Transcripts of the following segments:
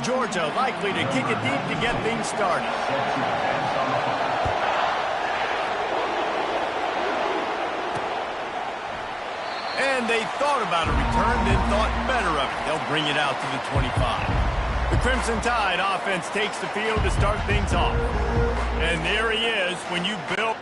Georgia likely to kick it deep to get things started. And they thought about a return, then thought better of it. They'll bring it out to the 25. The Crimson Tide offense takes the field to start things off. And there he is when you build.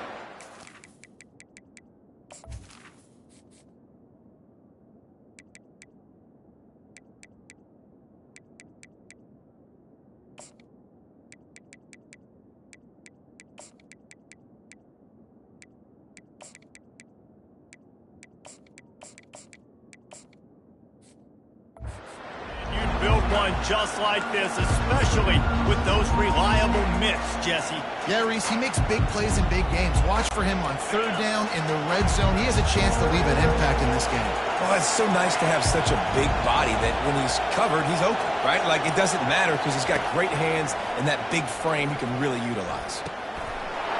Just like this, especially with those reliable mitts, Jesse. Yeah, Reese, he makes big plays in big games. Watch for him on third down in the red zone. He has a chance to leave an impact in this game. Well, it's so nice to have such a big body that when he's covered, he's open, right? Like, it doesn't matter because he's got great hands and that big frame he can really utilize.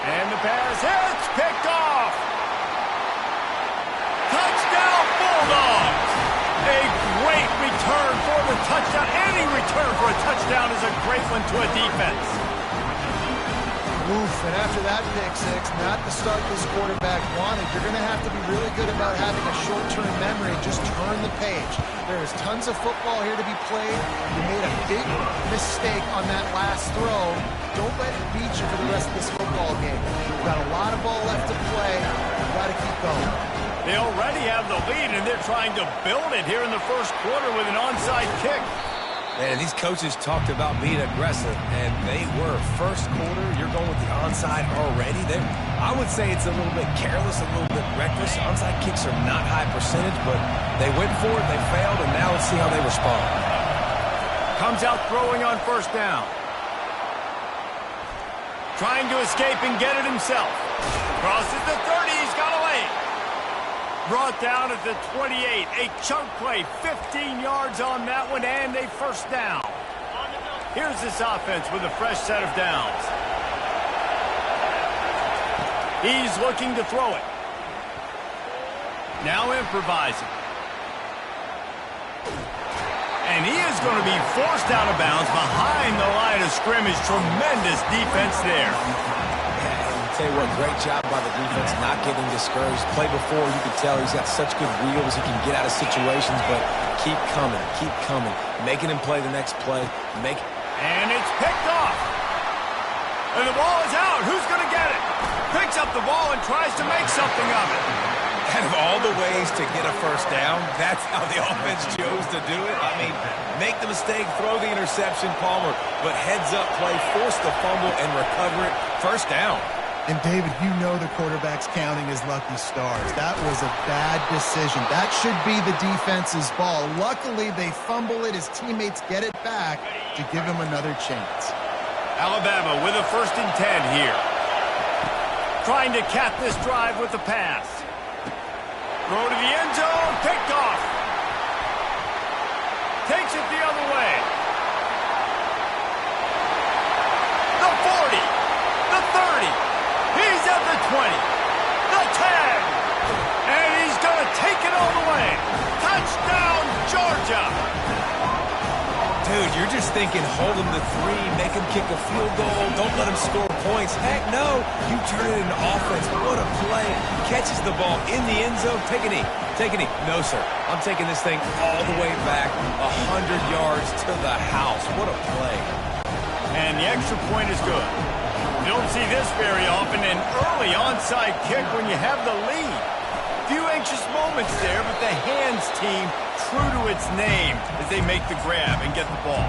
And the pass hits, picked off. Touchdown, Bulldogs. A great return for the touchdown. Any return for a touchdown is a great one to a defense. Oof, and after that pick six, not the start this quarterback wanted. You're going to have to be really good about having a short-term memory and just turn the page. There is tons of football here to be played. You made a big mistake on that last throw. Don't let it beat you for the rest of this football game. You've got a lot of ball left to play. You've got to keep going. They already have the lead, and they're trying to build it here in the first quarter with an onside kick. Man, these coaches talked about being aggressive, and they were. First quarter, you're going with the onside already. I would say it's a little bit careless, a little bit reckless. Onside kicks are not high percentage, but they went for it, they failed, and now let's see how they respond. Comes out throwing on first down. Trying to escape and get it himself. Crosses the 30, he's got away. Brought down at the 28. A chunk play, 15 yards on that one, and a first down. Here's this offense with a fresh set of downs. He's looking to throw it. Now improvising. And he is going to be forced out of bounds behind the line of scrimmage. Tremendous defense there. Tell you what, great job by the defense, not getting discouraged. Play before, you can tell he's got such good wheels. He can get out of situations, but keep coming, making him play the next play. And it's picked off. And the ball is out. Who's going to get it? Picks up the ball and tries to make something of it. Out of all the ways to get a first down, that's how the offense chose to do it. I mean, make the mistake, throw the interception, Palmer, but heads up play, force the fumble and recover it. First down. And, David, you know the quarterback's counting his lucky stars. That was a bad decision. That should be the defense's ball. Luckily, they fumble it. His teammates get it back to give him another chance. Alabama with a 1st and 10 here. Trying to cap this drive with the pass. Throw to the end zone. Picked off. Takes it the other way. The 40. The 30. He's at the 20, the 10, and he's going to take it all the way. Touchdown, Georgia. Dude, you're just thinking hold him to 3, make him kick a field goal, don't let him score points. Heck no, you turn it into offense. What a play. Catches the ball in the end zone. Take a knee. No, sir. I'm taking this thing all the way back 100 yards to the house. What a play. And the extra point is good. You don't see this very often, an early onside kick when you have the lead. Few anxious moments there, but the hands team true to its name as they make the grab and get the ball.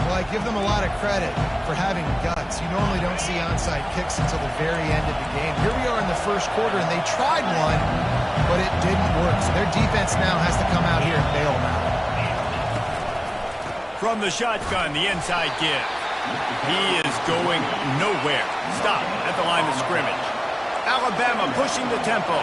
Well, I give them a lot of credit for having guts. You normally don't see onside kicks until the very end of the game. Here we are in the first quarter, and they tried one, but it didn't work. So their defense now has to come out here and bail them out. From the shotgun, the inside give. He is going nowhere. Stop at the line of scrimmage. Alabama pushing the tempo.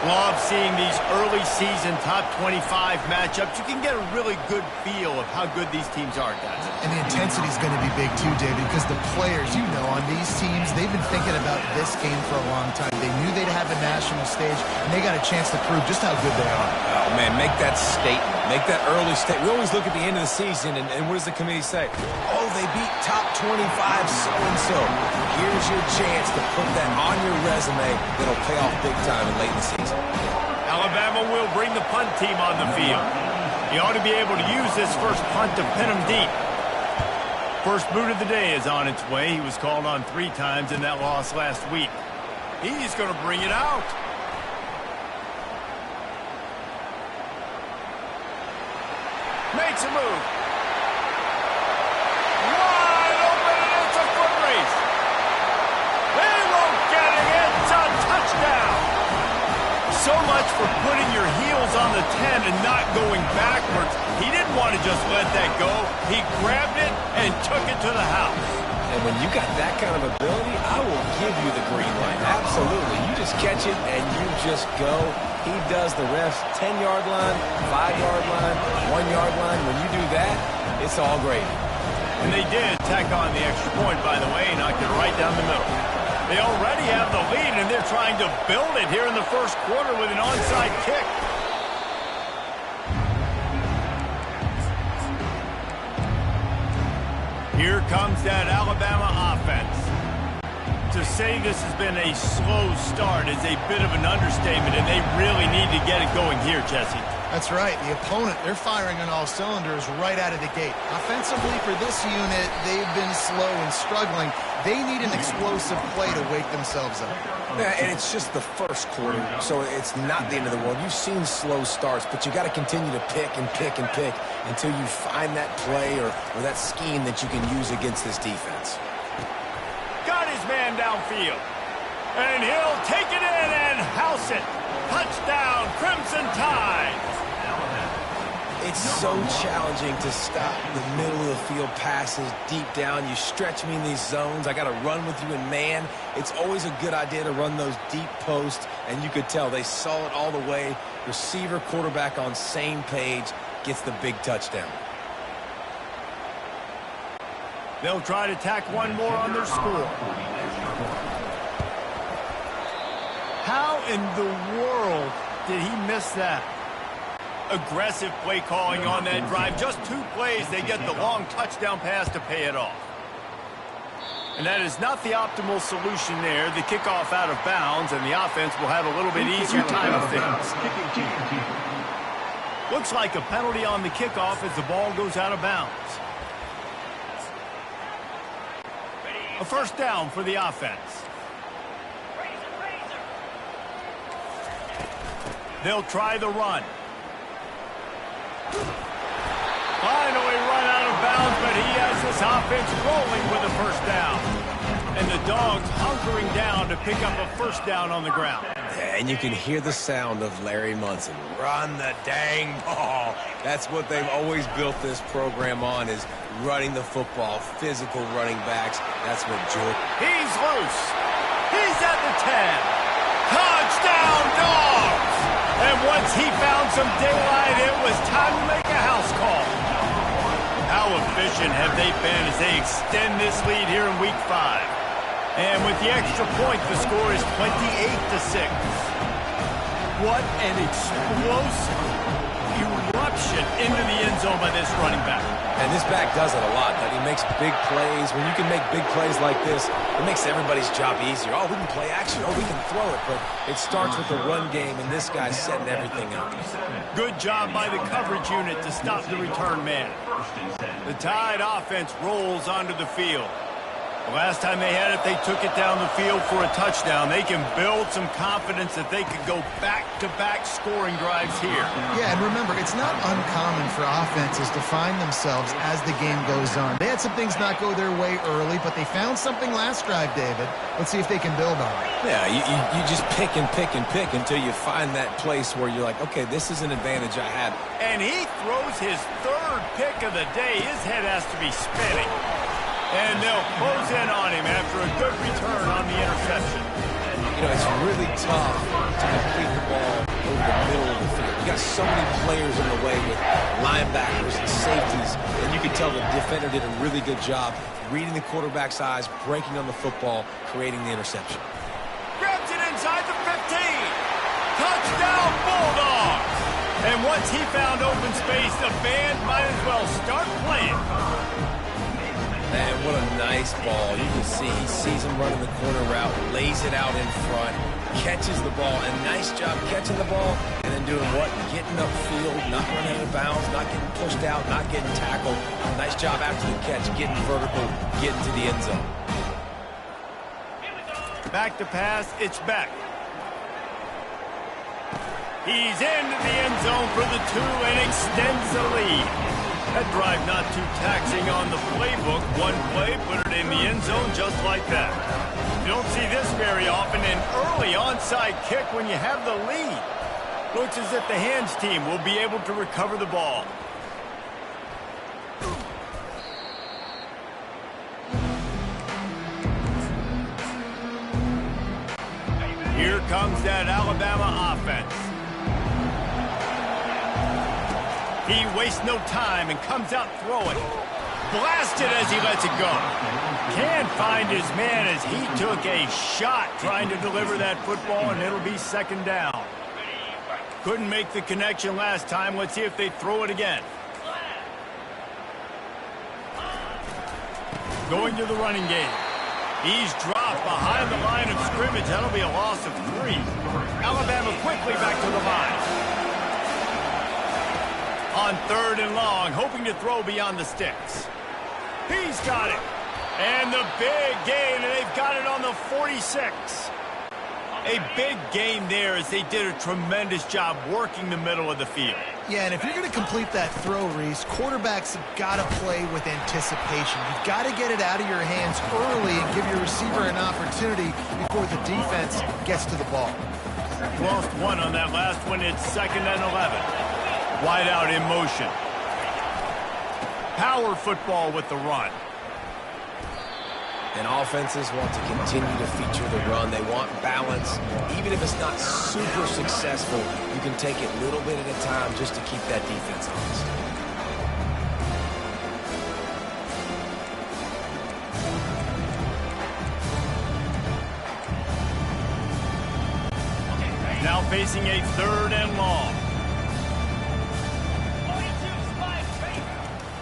Love seeing these early season top 25 matchups. You can get a really good feel of how good these teams are, guys. And the intensity is going to be big too, David, because the players, you know, on these teams, they've been thinking about this game for a long time. They knew they'd have a national stage, and they got a chance to prove just how good they are. Oh, man, make that statement. Make that early statement. We always look at the end of the season, and what does the committee say? Oh, they beat top 25 so-and-so. Here's your chance to put that on your resume that'll pay off big time in late in the season. Alabama will bring the punt team on the field. He ought to be able to use this first punt to pin him deep. First boot of the day is on its way. He was called on 3 times in that loss last week. He's going to bring it out. Makes a move. Wide open, and it's a foot race. They won't get it. It's a touchdown. So much for putting your heels on the 10 and not going backwards. He didn't want to just let that go. He grabbed it and took it to the house. And when you got that kind of ability, I will give you the green light. Absolutely. You just catch it and you just go. He does the rest 10-yard line, 5-yard line, 1-yard line. When you do that, it's all great. And they did tack on the extra point, by the way, knocked it right down the middle. They already have the lead, and they're trying to build it here in the first quarter with an onside kick. Here comes that Alabama offense. To say this has been a slow start is a bit of an understatement, and they really need to get it going here, Jesse. That's right. The opponent, they're firing on all cylinders right out of the gate. Offensively, for this unit, they've been slow and struggling. They need an explosive play to wake themselves up. Yeah, and it's just the first quarter, so it's not the end of the world. You've seen slow starts, but you got to continue to pick and pick and pick until you find that play or that scheme that you can use against this defense. Got his man downfield. And he'll take it in and house it. Touchdown, Crimson Tide. It's so challenging to stop the middle of the field passes deep down. You stretch me in these zones. I got to run with you in man. It's always a good idea to run those deep posts, and you could tell they saw it all the way. Receiver, quarterback on same page, gets the big touchdown. They'll try to tack one more on their score. How in the world did he miss that? Aggressive play calling on that drive. Just 2 plays, they get the long touchdown pass to pay it off. And that is not the optimal solution there. The kickoff out of bounds, and the offense will have a little bit easier time of things. Looks like a penalty on the kickoff as the ball goes out of bounds. A first down for the offense. They'll try the run. Finally run out of bounds, but he has this offense rolling with a first down. And the Dogs hunkering down to pick up a first down on the ground. Yeah, and you can hear the sound of Larry Munson. Run the dang ball. That's what they've always built this program on, is running the football, physical running backs. That's what George... He's loose. He's at the 10. Touchdown, Dogs! And once he found some daylight, it was time to make a house call. How efficient have they been as they extend this lead here in Week 5? And with the extra point, the score is 28-6. What an explosive eruption into the end zone by this running back. And this back does it a lot. He makes big plays. When you can make big plays like this, it makes everybody's job easier. Oh, we can play action. Oh, we can throw it. But it starts with the run game, and this guy's setting everything up. Good job by the coverage unit to stop the return man. The Tide offense rolls onto the field. The last time they had it, they took it down the field for a touchdown. They can build some confidence that they could go back-to-back scoring drives here. Yeah, and remember, it's not uncommon for offenses to find themselves as the game goes on. They had some things not go their way early, but they found something last drive, David. Let's see if they can build on it. Yeah, you just pick and pick and pick until you find that place where you're like, okay, this is an advantage I had. And he throws his 3rd pick of the day. His head has to be spinning. And they'll close in on him after a good return on the interception. You know, it's really tough to complete the ball over the middle of the field. You got so many players in the way with linebackers and safeties, and you can tell the defender did a really good job reading the quarterback's eyes, breaking on the football, creating the interception. Grabs it inside the 15. Touchdown, Bulldogs! And once he found open space, the band might as well start playing. Man, what a nice ball. You can see he sees him running the corner route, lays it out in front, catches the ball, and nice job catching the ball, and then doing what? Getting upfield, not running out of bounds, not getting pushed out, not getting tackled. Nice job after the catch, getting vertical, getting to the end zone. Back to pass, it's Beck. He's into the end zone for the 2 and extends the lead. That drive not too taxing on the playbook. One play, put it in the end zone just like that. You don't see this very often, an early onside kick when you have the lead. Looks as if the hands team will be able to recover the ball. Here comes that Alabama offense. He wastes no time and comes out throwing. Blasted as he lets it go. Can't find his man as he took a shot trying to deliver that football, and it'll be second down. Couldn't make the connection last time. Let's see if they throw it again. Going to the running game. He's dropped behind the line of scrimmage. That'll be a loss of 3. Alabama quickly back to the line. On 3rd and long, hoping to throw beyond the sticks. He's got it. And the big gain, and they've got it on the 46. A big gain there as they did a tremendous job working the middle of the field. Yeah, and if you're going to complete that throw, Reese, quarterbacks have got to play with anticipation. You've got to get it out of your hands early and give your receiver an opportunity before the defense gets to the ball. Lost 1 on that last one. It's 2nd and 11. Wide out in motion. Power football with the run. And offenses want to continue to feature the run. They want balance. Even if it's not super successful, you can take it little bit at a time just to keep that defense honest. Now facing a 3rd and long.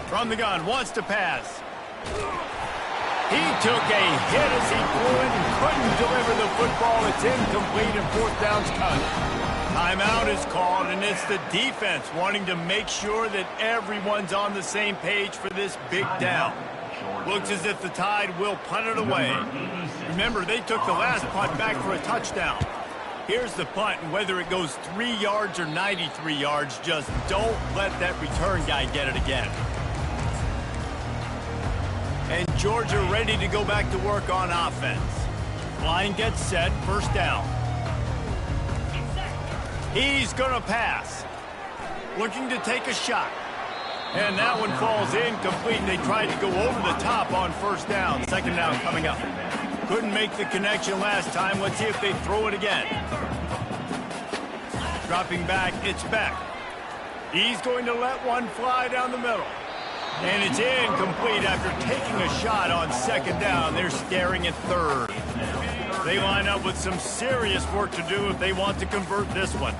From the gun, wants to pass. He took a hit as he threw it and couldn't deliver the football. It's incomplete and 4th down's cut. Timeout is called, and it's the defense wanting to make sure that everyone's on the same page for this big down. Looks as if the Tide will punt it away. Remember, they took the last punt back for a touchdown. Here's the punt, and whether it goes 3 yards or 93 yards, just don't let that return guy get it again. And Georgia ready to go back to work on offense. Line gets set, 1st down. He's going to pass. Looking to take a shot. And that one falls incomplete, and they tried to go over the top on 1st down. 2nd down coming up. Couldn't make the connection last time. Let's see if they throw it again. Dropping back, it's Beck. He's going to let one fly down the middle. And it's incomplete after taking a shot on 2nd down. They're staring at 3rd. They line up with some serious work to do if they want to convert this one.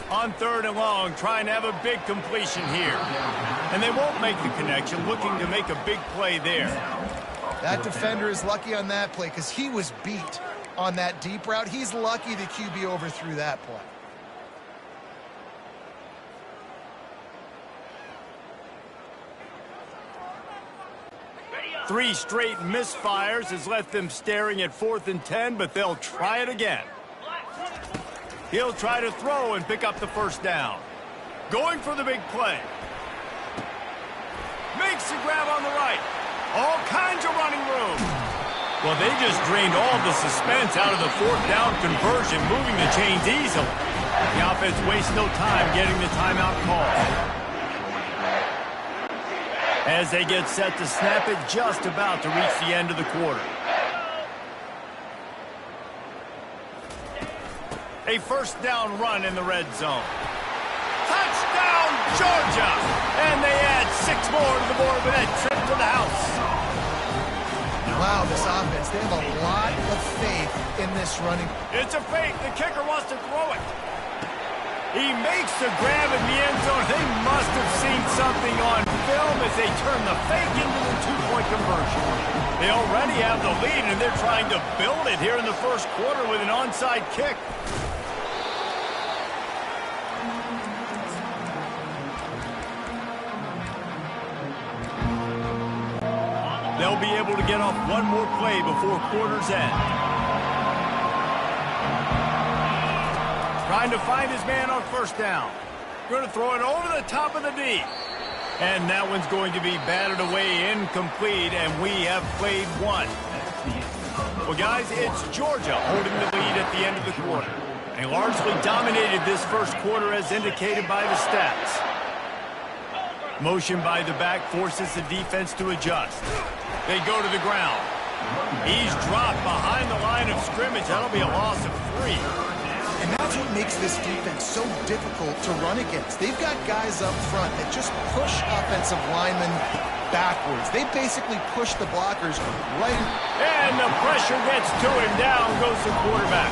On 3rd and long, trying to have a big completion here. And they won't make the connection, looking to make a big play there. That defender is lucky on that play because he was beat on that deep route. He's lucky the QB overthrew that play. 3 straight misfires has left them staring at 4th and 10, but they'll try it again. He'll try to throw and pick up the 1st down. Going for the big play. Makes the grab on the right. All kinds of running room. Well, they just drained all the suspense out of the 4th down conversion, moving the chains easily. The offense wastes no time getting the timeout call. As they get set to snap it, just about to reach the end of the quarter. A first down run in the red zone. Touchdown, Georgia! And they add 6 more to the board with that trip to the house. Wow, this offense, they have a lot of faith in this running. It's a fake. The kicker wants to throw it. He makes the grab in the end zone. They must have seen something on film as they turn the fake into the 2-point conversion. They already have the lead, and they're trying to build it here in the first quarter with an onside kick. They'll be able to get off one more play before quarter's end. Trying to find his man on first down. Going to throw it over the top of the D. And that one's going to be batted away incomplete, and we have played one. Well, guys, it's Georgia holding the lead at the end of the quarter. They largely dominated this first quarter as indicated by the stats. Motion by the back forces the defense to adjust. They go to the ground. He's dropped behind the line of scrimmage. That'll be a loss of 3. And that's what makes this defense so difficult to run against. They've got guys up front that just push offensive linemen backwards. They basically push the blockers right. And the pressure gets to him. Down goes the quarterback.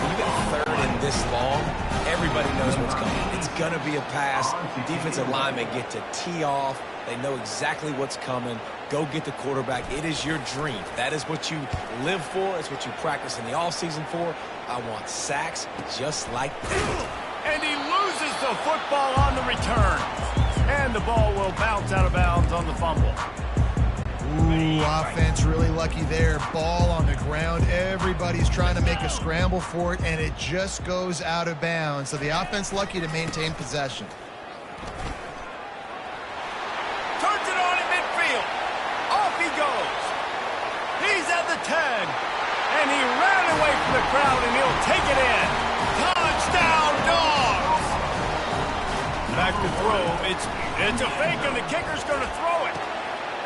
When you get 3rd and this long, everybody knows what's coming. It's going to be a pass. Defensive linemen get to tee off. They know exactly what's coming. Go get the quarterback. It is your dream. That is what you live for. It's what you practice in the offseason for. I want sacks just like that. And he loses the football on the return. And the ball will bounce out of bounds on the fumble. Ooh, offense really lucky there. Ball on the ground. Everybody's trying to make a scramble for it, and it just goes out of bounds. So the offense lucky to maintain possession. Turns it on in midfield. Off he goes. He's at the 10. And he ran away from the crowd, and he'll take it in. Touchdown, Dogs! Back to throw. It's a fake, and the kicker's going to throw it.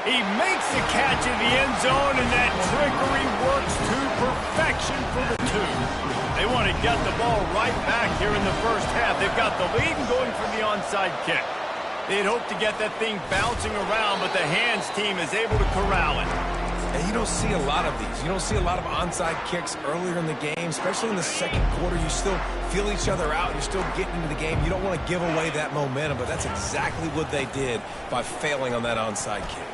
He makes the catch in the end zone, and that trickery works to perfection for the 2. They want to get the ball right back here in the first half. They've got the lead and going for the onside kick. They'd hoped to get that thing bouncing around, but the hands team is able to corral it. And you don't see a lot of these. You don't see a lot of onside kicks earlier in the game, especially in the second quarter. You still feel each other out. You're still getting into the game. You don't want to give away that momentum, but that's exactly what they did by failing on that onside kick.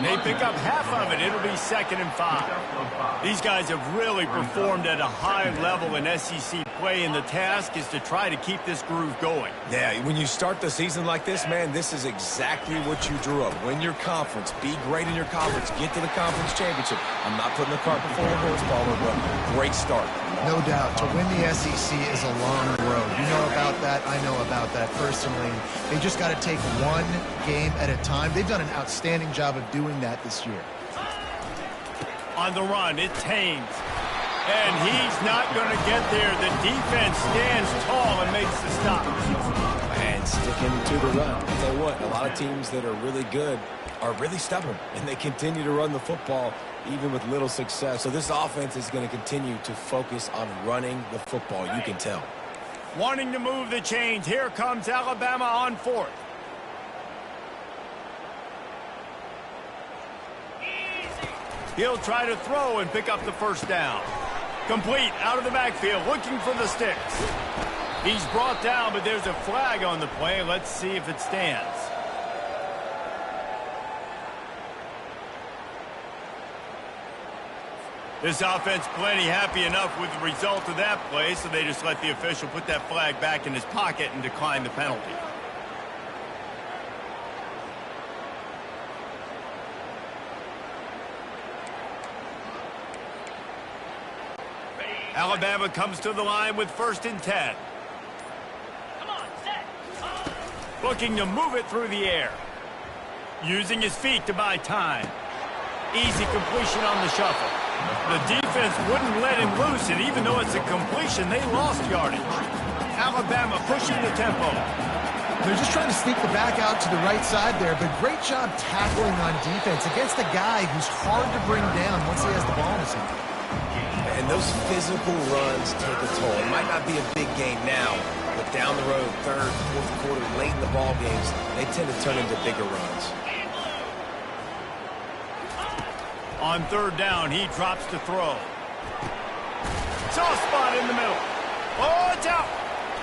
They pick up half of it. It'll be 2nd and 5. These guys have really performed at a high level in SEC play, and the task is to try to keep this groove going. Yeah, when you start the season like this, man, this is exactly what you drew up. Win your conference. Be great in your conference. Get to the conference championship. I'm not putting the cart before the horse, Palmer, but great start. No doubt. To win the SEC is a long road. You know about that. I know about that personally. They just got to take one game at a time. They've done an outstanding job of doing that this year. On the run, it's Haynes. And he's not going to get there. The defense stands tall and makes the stop. And sticking to the run. I'll tell you what, a lot of teams that are really good are really stubborn, and they continue to run the football even with little success. So this offense is going to continue to focus on running the football. You can tell. Wanting to move the chains. Here comes Alabama on 4th. He'll try to throw and pick up the first down. Complete out of the backfield, looking for the sticks. He's brought down, but there's a flag on the play. Let's see if it stands. This offense plenty happy enough with the result of that play, so they just let the official put that flag back in his pocket and decline the penalty. Alabama comes to the line with 1st and 10. Looking to move it through the air. Using his feet to buy time. Easy completion on the shuffle. The defense wouldn't let him loose, and even though it's a completion, they lost yardage. Alabama pushing the tempo. They're just trying to sneak the back out to the right side there, but great job tackling on defense against a guy who's hard to bring down once he has the ball in his hand. And those physical runs take a toll. It might not be a big game now, but down the road, third, fourth quarter, late in the ball games, they tend to turn into bigger runs. On third down, he drops to throw. Soft spot in the middle. Oh, it's out.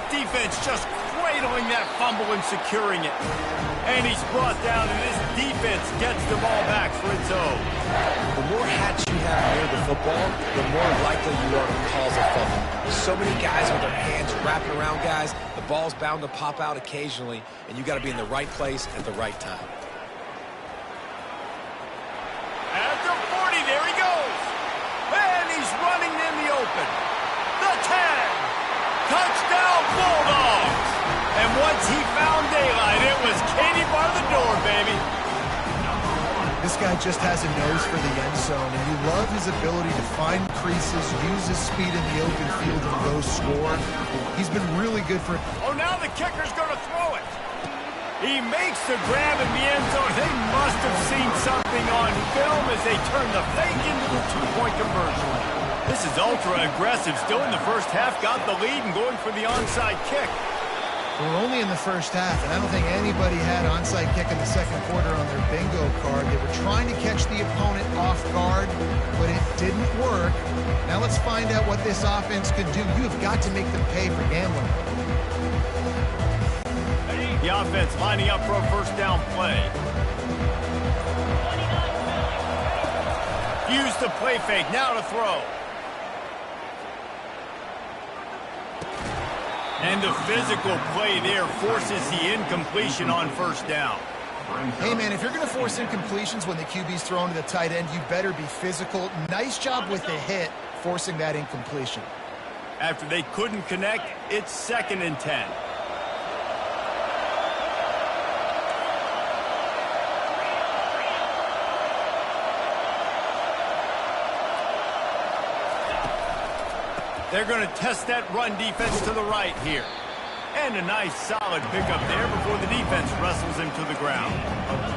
Defense just cradling that fumble and securing it. And he's brought down, and this defense gets the ball back for its own. The more hats you have near the football, the more likely you are to cause a fumble. So many guys with their hands wrapping around guys, the ball's bound to pop out occasionally, and you got to be in the right place at the right time. At the 40, there he goes. And he's running in the open. The 10. Touchdown Bulldogs. And once he found daylight, it was Katie bar the door, baby. This guy just has a nose for the end zone, and you love his ability to find creases, use his speed in the open field, and go score. He's been really good for... Oh, now the kicker's going to throw it. He makes the grab in the end zone. They must have seen something on film as they turn the fake into the two-point conversion. This is ultra-aggressive. Still in the first half, got the lead and going for the onside kick. We're only in the first half, and I don't think anybody had onside kick in the second quarter on their bingo card. They were trying to catch the opponent off guard, but it didn't work. Now let's find out what this offense could do. You have got to make them pay for gambling. The offense lining up for a first down play. Use the play fake, now to throw. And the physical play there forces the incompletion on first down. Hey, man, if you're going to force incompletions when the QB's thrown to the tight end, you better be physical. Nice job with the hit, forcing that incompletion. After they couldn't connect, it's 2nd and 10. They're going to test that run defense to the right here. And a nice solid pickup there before the defense wrestles him to the ground.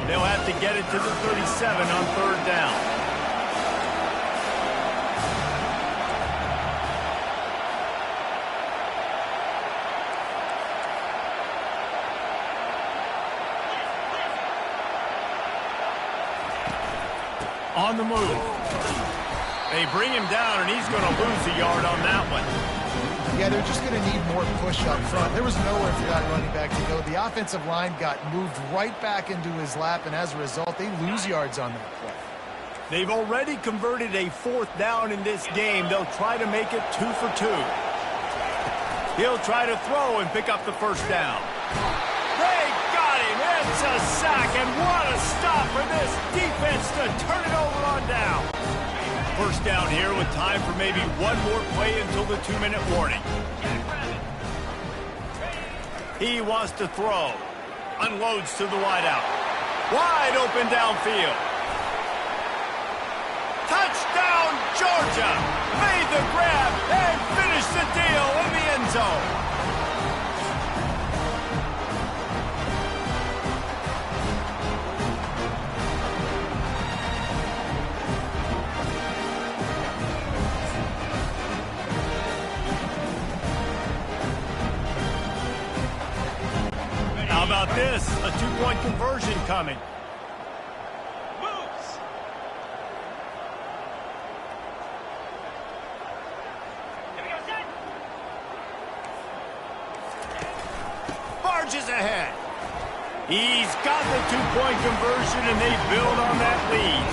They'll have to get it to the 37 on third down. On the move. They bring him down, and he's going to lose a yard on that one. Yeah, they're just going to need more push up front. There was nowhere for that running back to go. The offensive line got moved right back into his lap, and as a result, they lose yards on that play. They've already converted a 4th down in this game. They'll try to make it 2 for 2. He'll try to throw and pick up the first down. They got him. It's a sack, and what a stop for this defense to turn it over on down. First down here with time for maybe one more play until the 2-minute warning. He wants to throw. Unloads to the wideout. Wide open downfield. Touchdown, Georgia! Made the grab and finished the deal in the end zone. How about this? A 2-point conversion coming. Moves. Here we go, set. Barges ahead. He's got the 2-point conversion, and they build on that lead.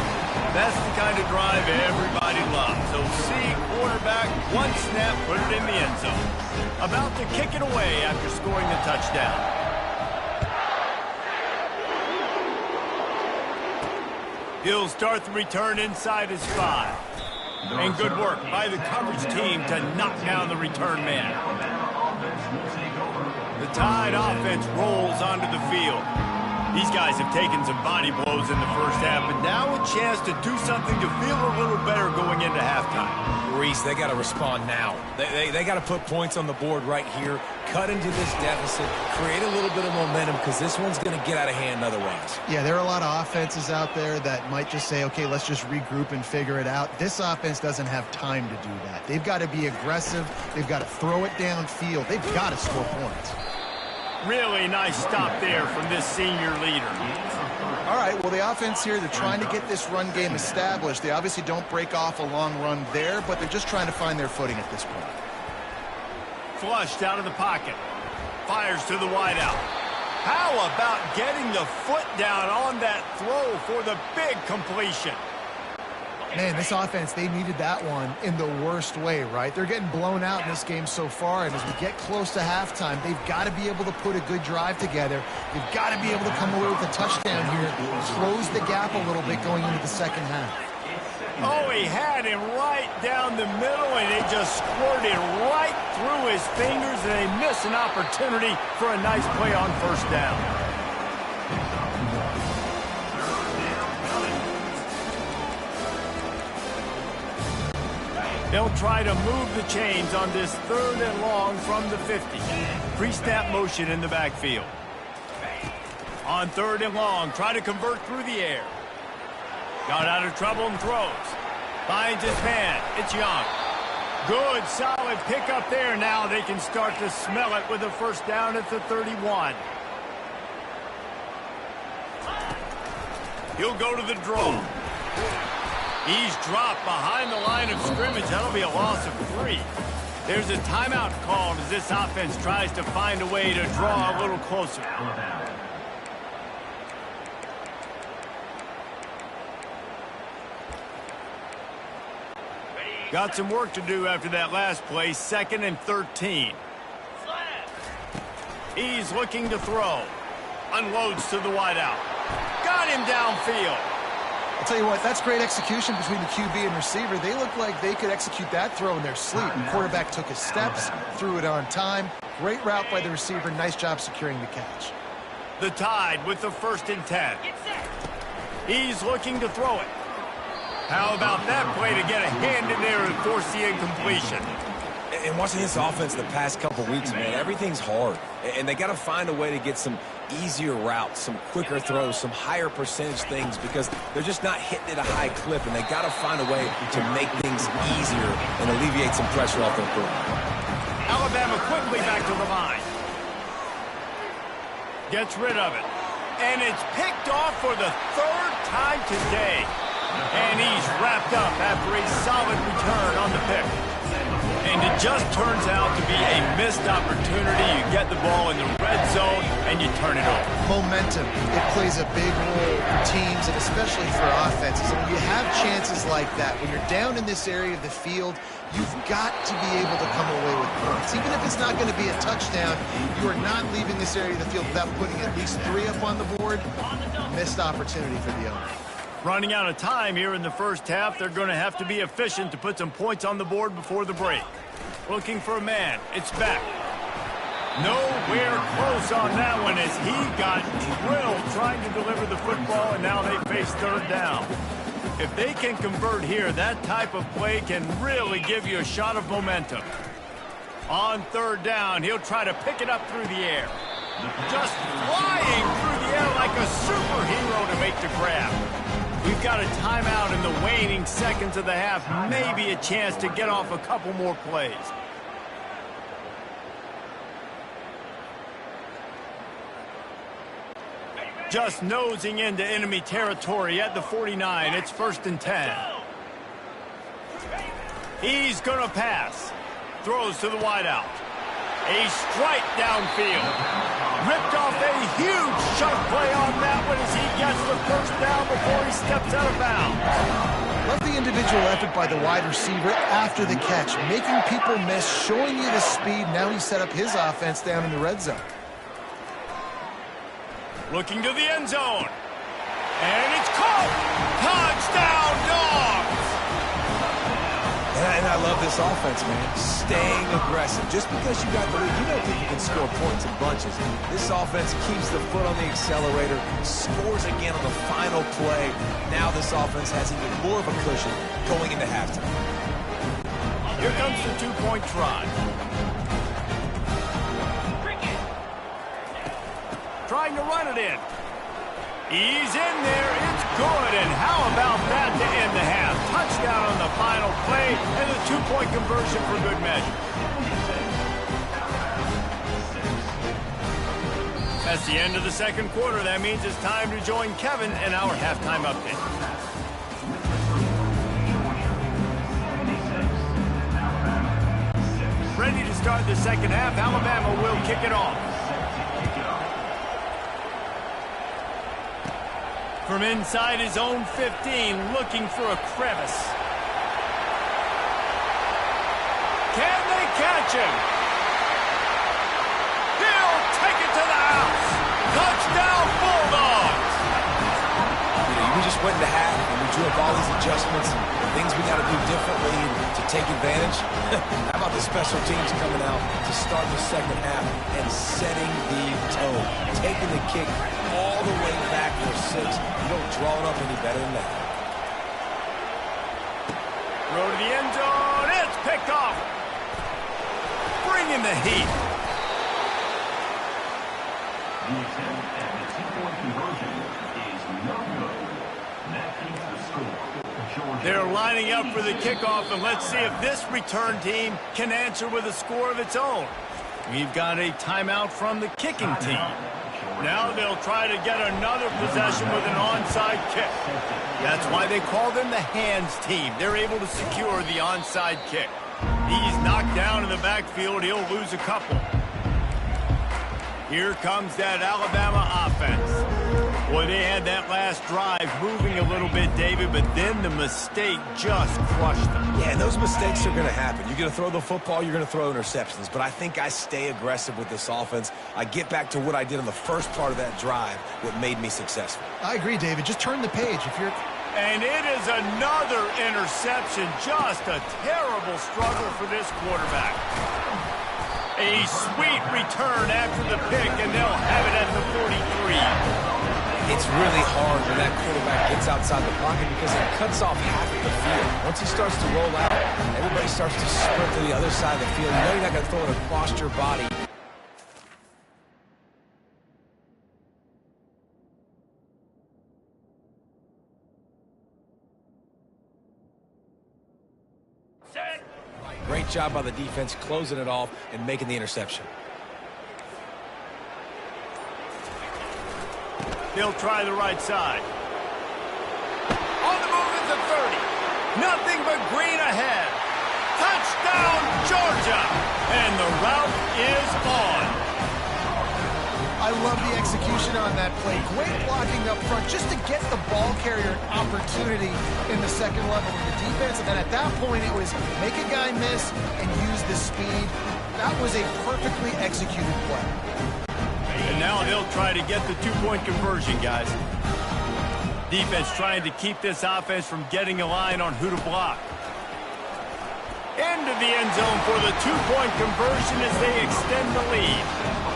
That's the kind of drive everybody loves. So see quarterback, one snap, put it in the end zone. About to kick it away after scoring the touchdown. He'll start the return inside his 5. And good work by the coverage team to knock down the return man. The Tide offense rolls onto the field. These guys have taken some body blows in the first half, but now a chance to do something to feel a little better going into halftime. Reese, they got to respond now. They got to put points on the board right here, cut into this deficit, create a little bit of momentum, because this one's going to get out of hand otherwise. Yeah, there are a lot of offenses out there that might just say, okay, let's just regroup and figure it out. This offense doesn't have time to do that. They've got to be aggressive. They've got to throw it downfield. They've got to score points. Really nice stop there from this senior leader. All right, well, the offense here, they're trying to get this run game established. They obviously don't break off a long run there, but they're just trying to find their footing at this point. Flushed out of the pocket. Fires to the wideout. How about getting the foot down on that throw for the big completion? Man, this offense, they needed that one in the worst way, right? They're getting blown out in this game so far, and as we get close to halftime, they've got to be able to put a good drive together. They've got to be able to come away with a touchdown here, close the gap a little bit going into the second half. Oh, he had him right down the middle, and it just squirted right through his fingers, and they miss an opportunity for a nice play on first down. They'll try to move the chains on this 3rd and long from the 50. Pre-snap motion in the backfield. On 3rd and long, try to convert through the air. Got out of trouble and throws. Finds his man. It's Young. Good, solid pickup there. Now they can start to smell it with a first down at the 31. He'll go to the draw. He's dropped behind the line of scrimmage. That'll be a loss of 3. There's a timeout called as this offense tries to find a way to draw a little closer. Got some work to do after that last play, 2nd and 13. He's looking to throw. Unloads to the wideout. Got him downfield. I'll tell you what, that's great execution between the QB and receiver. They look like they could execute that throw in their sleep. The quarterback took his steps, threw it on time. Great route by the receiver. Nice job securing the catch. The Tide with the 1st and 10. He's looking to throw it. How about that play to get a hand in there and force the incompletion? And watching this offense the past couple weeks, man, everything's hard. And they got to find a way to get some easier routes, some quicker throws, some higher percentage things, because they're just not hitting at a high clip, and they got to find a way to make things easier and alleviate some pressure off their quarterback. Alabama quickly back to the line. Gets rid of it. And it's picked off for the 3rd time today. And he's wrapped up after a solid return on the pick. And it just turns out to be a missed opportunity. You get the ball in the red zone, and you turn it over. Momentum, it plays a big role for teams, and especially for offenses. And when you have chances like that, when you're down in this area of the field, you've got to be able to come away with points. Even if it's not going to be a touchdown, you are not leaving this area of the field without putting at least 3 up on the board. Missed opportunity for the owner. Running out of time here in the first half. They're going to have to be efficient to put some points on the board before the break. Looking for a man. It's back. Nowhere close on that one as he got drilled trying to deliver the football, and now they face 3rd down. If they can convert here, that type of play can really give you a shot of momentum. On 3rd down, he'll try to pick it up through the air. Just flying through the air like a superhero to make the grab. We've got a timeout in the waning seconds of the half. Maybe a chance to get off a couple more plays. Just nosing into enemy territory at the 49. It's 1st and 10. He's going to pass. Throws to the wideout. A strike downfield. Ripped off a huge chunk play on that one as he gets the first down before he steps out of bounds. Love the individual effort by the wide receiver after the catch, making people miss, showing you the speed. Now he set up his offense down in the red zone. Looking to the end zone. And it's caught. Touchdown, Dogs! And I love this offense, man. Staying aggressive. Just because you got the lead, you know people can score points in bunches. This offense keeps the foot on the accelerator, scores again on the final play. Now this offense has even more of a cushion going into halftime. Here comes the two-point try. Trying to run it in. He's in there. It's good. And how about that to end the half? Touchdown on the final play and a two-point conversion for good measure. That's the end of the second quarter. That means it's time to join Kevin in our halftime update. Ready to start the second half. Alabama will kick it off. From inside his own 15, looking for a crevice. Can they catch him? He'll take it to the house. Touchdown, Bulldogs. We just went into half and we drew up all these adjustments and things we got to do differently to take advantage. How about the special teams coming out to start the second half and setting the tone, taking the kick all the way back for 6. You don't draw it up any better than that. Throw to the end zone. It's picked off. Bringing the heat. The attempt at the two-point conversion is no good. That keeps the score. They're lining up for the kickoff, and let's see if this return team can answer with a score of its own. We've got a timeout from the kicking team. Now they'll try to get another possession with an onside kick. That's why they call them the hands team. They're able to secure the onside kick. He's knocked down in the backfield. He'll lose a couple. Here comes that Alabama offense. Boy, they had that last drive moving a little bit, David, but then the mistake just crushed them. Yeah, and those mistakes are going to happen. You're going to throw the football, you're going to throw interceptions. But I think I stay aggressive with this offense. I get back to what I did in the first part of that drive, what made me successful. I agree, David. Just turn the page. And it is another interception. Just a terrible struggle for this quarterback. A sweet return after the pick, and they'll have it at the 43. It's really hard when that quarterback gets outside the pocket because it cuts off half of the field. Once he starts to roll out, everybody starts to sprint to the other side of the field. You know you're not going to throw it across your body. Great job by the defense closing it off and making the interception. They'll try the right side. On the move at the 30. Nothing but green ahead. Touchdown, Georgia. And the route is on. I love the execution on that play. Great blocking up front just to get the ball carrier an opportunity in the second level of the defense. And then at that point, it was make a guy miss and use the speed. That was a perfectly executed play. And now they'll try to get the two-point conversion, guys. Defense trying to keep this offense from getting a line on who to block. Into the end zone for the two-point conversion as they extend the lead.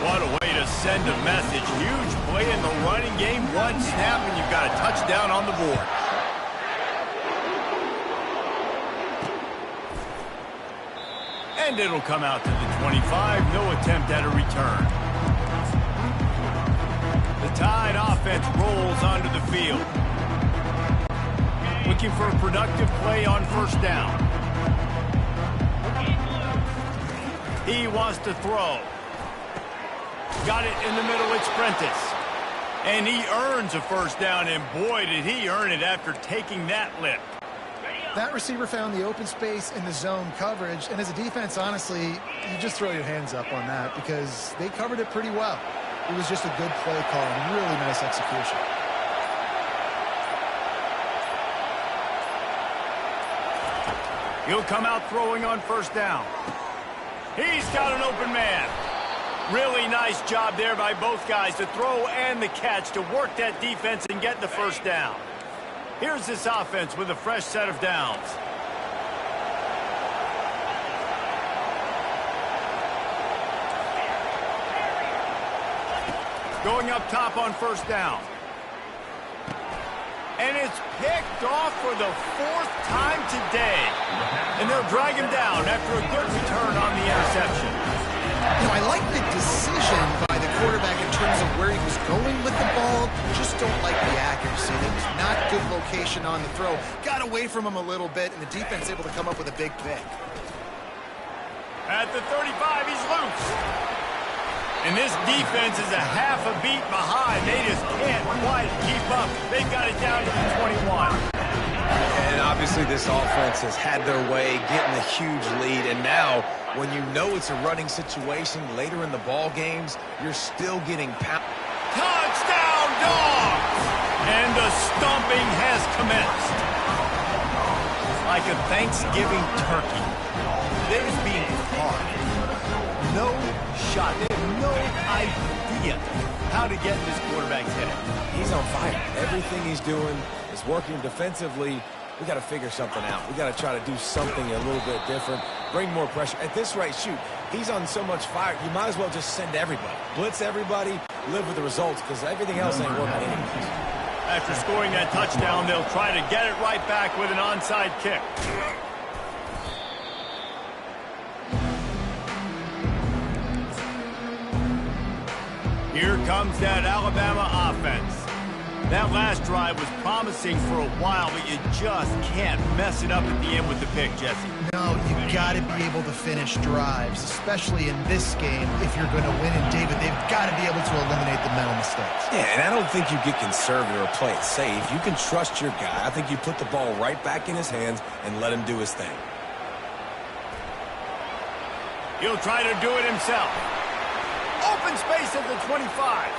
What a way to send a message. Huge play in the running game. One snap and you've got a touchdown on the board. And it'll come out to the 25. No attempt at a return. The Tide offense rolls onto the field. Looking for a productive play on first down. He wants to throw. Got it in the middle, it's Prentice. And he earns a first down, and boy, did he earn it after taking that lift. That receiver found the open space in the zone coverage, and as a defense, honestly, you just throw your hands up on that because they covered it pretty well. It was just a good play call and really nice execution. He'll come out throwing on first down. He's got an open man. Really nice job there by both guys to throw and the catch to work that defense and get the first down. Here's this offense with a fresh set of downs. Going up top on first down. And it's picked off for the 4th time today. And they'll drag him down after a good return on the interception. You know, I like the decision by the quarterback in terms of where he was going with the ball. Just don't like the accuracy. There was not good location on the throw. Got away from him a little bit, and the defense able to come up with a big pick. At the 35, he's loose. And this defense is a half a beat behind. They just can't quite keep up. They've got it down to the 21. And obviously this offense has had their way, getting a huge lead. And now, when you know it's a running situation later in the ball games, you're still getting pounded. Touchdown, Dogs! And the stomping has commenced. Like a Thanksgiving turkey. They're just being caught. No shot. They have no idea how to get in this quarterback's head. He's on fire. Everything he's doing is working defensively. We got to figure something out. We got to try to do something a little bit different. Bring more pressure. At this rate, shoot, he's on so much fire, you might as well just send everybody. Blitz everybody, live with the results, because everything else ain't working anyways. After scoring that touchdown, they'll try to get it right back with an onside kick. Here comes that Alabama offense. That last drive was promising for a while, but you just can't mess it up at the end with the pick, Jesse. No, you got to be able to finish drives, especially in this game. If you're going to win, and David, they've got to be able to eliminate the mental mistakes. Yeah, and I don't think you get conservative or play it safe. You can trust your guy. I think you put the ball right back in his hands and let him do his thing. He'll try to do it himself. Open space at the 25.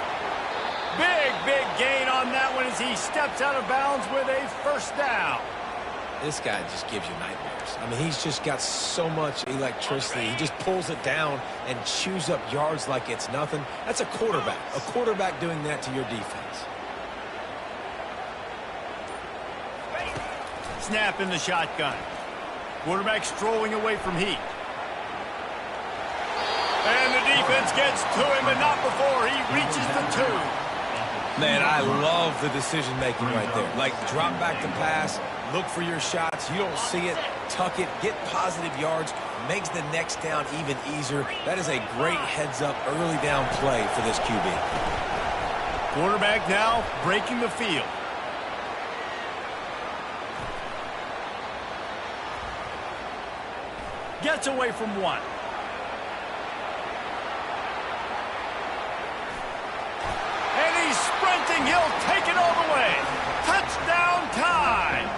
Big gain on that one as he steps out of bounds with a first down. This guy just gives you nightmares. I mean, he's just got so much electricity. He just pulls it down and chews up yards like it's nothing. That's a quarterback. A quarterback doing that to your defense. Snap in the shotgun. Quarterback strolling away from heat. And the defense gets to him, but not before he reaches the 2. Man, I love the decision-making right there. Like, drop back the pass, look for your shots. You don't see it, tuck it, get positive yards, makes the next down even easier. That is a great heads-up early down play for this QB. Quarterback now breaking the field. Gets away from one. Sprinting, he'll take it all the way. Touchdown time.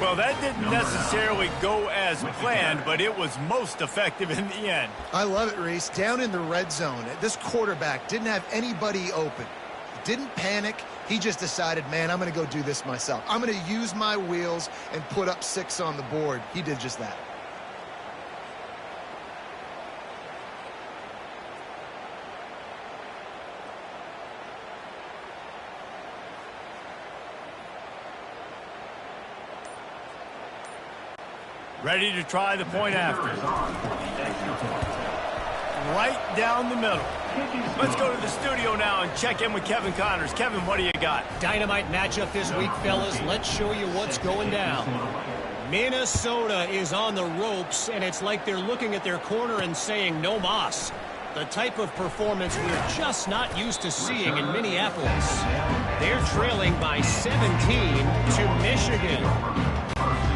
Well, that didn't necessarily go as planned, but it was most effective in the end. I love it, Reese. Down in the red zone, this quarterback didn't have anybody open. He didn't panic. He just decided, man, I'm going to go do this myself. I'm going to use my wheels and put up 6 on the board. He did just that. Ready to try the point after. Right down the middle. Let's go to the studio now and check in with Kevin Connors. Kevin, what do you got? Dynamite matchup this week, fellas. Let's show you what's going down. Minnesota is on the ropes, and it's like they're looking at their corner and saying, no mas. The type of performance we're just not used to seeing in Minneapolis. They're trailing by 17 to Michigan.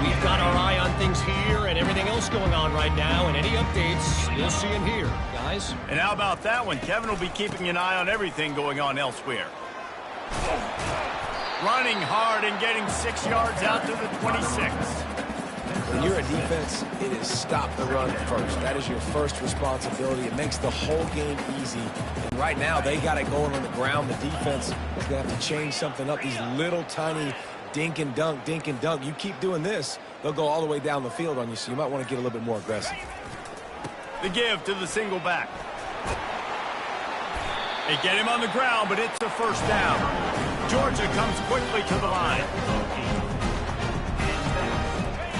We've got our eye on things here and everything else going on right now, and any updates, you'll see them here, guys. And how about that one? Kevin will be keeping an eye on everything going on elsewhere. Running hard and getting 6 yards out to the 26. When you're a defense, it is stop the run first. That is your first responsibility. It makes the whole game easy. And right now, they got it going on the ground. The defense is going to have to change something up. These little tiny dink and dunk, dink and dunk. You keep doing this, they'll go all the way down the field on you, so you might want to get a little bit more aggressive. The give to the single back. They get him on the ground, but it's a first down. Georgia comes quickly to the line.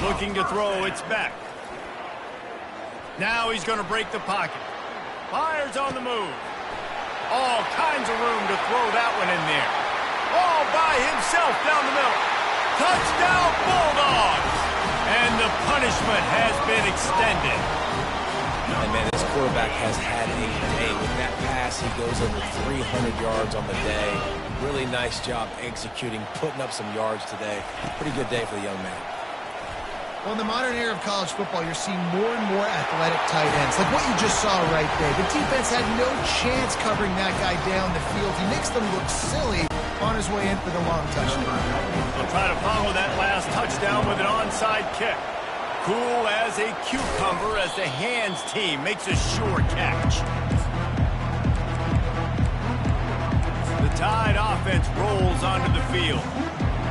Looking to throw, it's Beck. Now he's going to break the pocket. Fires on the move. All kinds of room to throw that one in there. All by himself down the middle. Touchdown, Bulldogs! And the punishment has been extended. And man, this quarterback has had a day. With that pass, he goes over 300 yards on the day. Really nice job executing, putting up some yards today. Pretty good day for the young man. Well, in the modern era of college football, you're seeing more and more athletic tight ends. Like what you just saw right there. The defense had no chance covering that guy down the field. He makes them look silly on his way in for the long touchdown. We'll try to follow that last touchdown with an onside kick. Cool as a cucumber as the hands team makes a sure catch. The Tide offense rolls onto the field.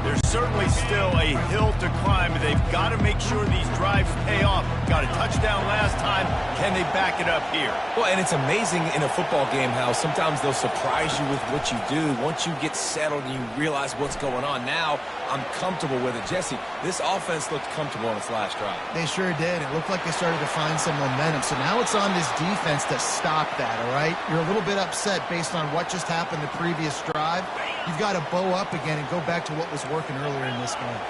There's certainly still a hill to climb, but they've got to make sure these drives pay off. Got a touchdown last time. Can they back it up here? Well, and it's amazing in a football game how sometimes they'll surprise you with what you do. Once you get settled and you realize what's going on, now I'm comfortable with it. Jesse, this offense looked comfortable on its last drive. They sure did. It looked like they started to find some momentum. So now it's on this defense to stop that, all right? You're a little bit upset based on what just happened the previous drive. You've got to bow up again and go back to what was working earlier in this game.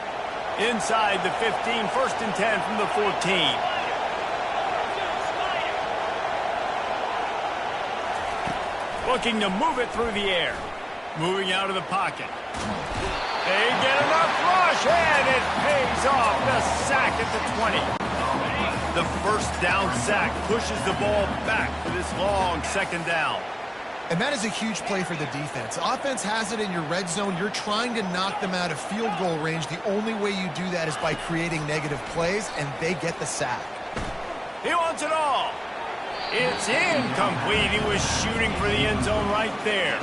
Inside the 15, 1st and 10 from the 14. Looking to move it through the air. Moving out of the pocket. They get enough rush, and it pays off. The sack at the 20. The first down sack pushes the ball back for this long second down. And that is a huge play for the defense. Offense has it in your red zone. You're trying to knock them out of field goal range. The only way you do that is by creating negative plays, and they get the sack. He wants it all. It's incomplete. He was shooting for the end zone right there.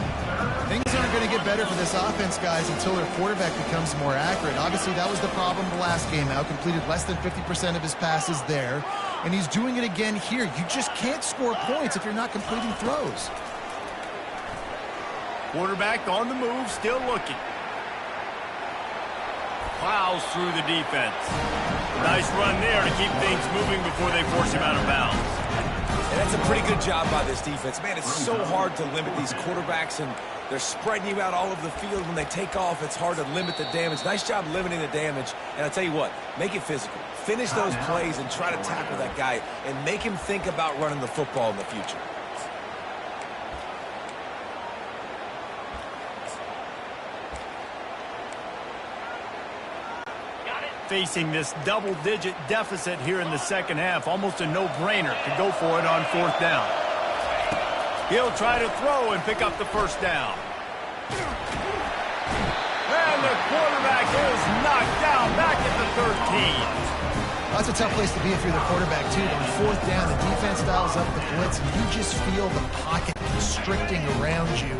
Things aren't going to get better for this offense, guys, until their quarterback becomes more accurate. Obviously, that was the problem the last game out. Completed less than 50% of his passes there. And he's doing it again here. You just can't score points if you're not completing throws. Quarterback on the move, still looking. Plows through the defense. Nice run there to keep things moving before they force him out of bounds. And that's a pretty good job by this defense. Man, it's so hard to limit these quarterbacks, and they're spreading you out all over the field. When they take off, it's hard to limit the damage. Nice job limiting the damage. And I'll tell you what, make it physical. Finish those plays and try to tackle that guy and make him think about running the football in the future. Facing this double-digit deficit here in the second half, almost a no-brainer to go for it on 4th down. He'll try to throw and pick up the first down. And the quarterback is knocked down back at the 13. That's a tough place to be if you're the quarterback, too. On 4th down, the defense dials up the blitz, and you just feel the pocket constricting around you.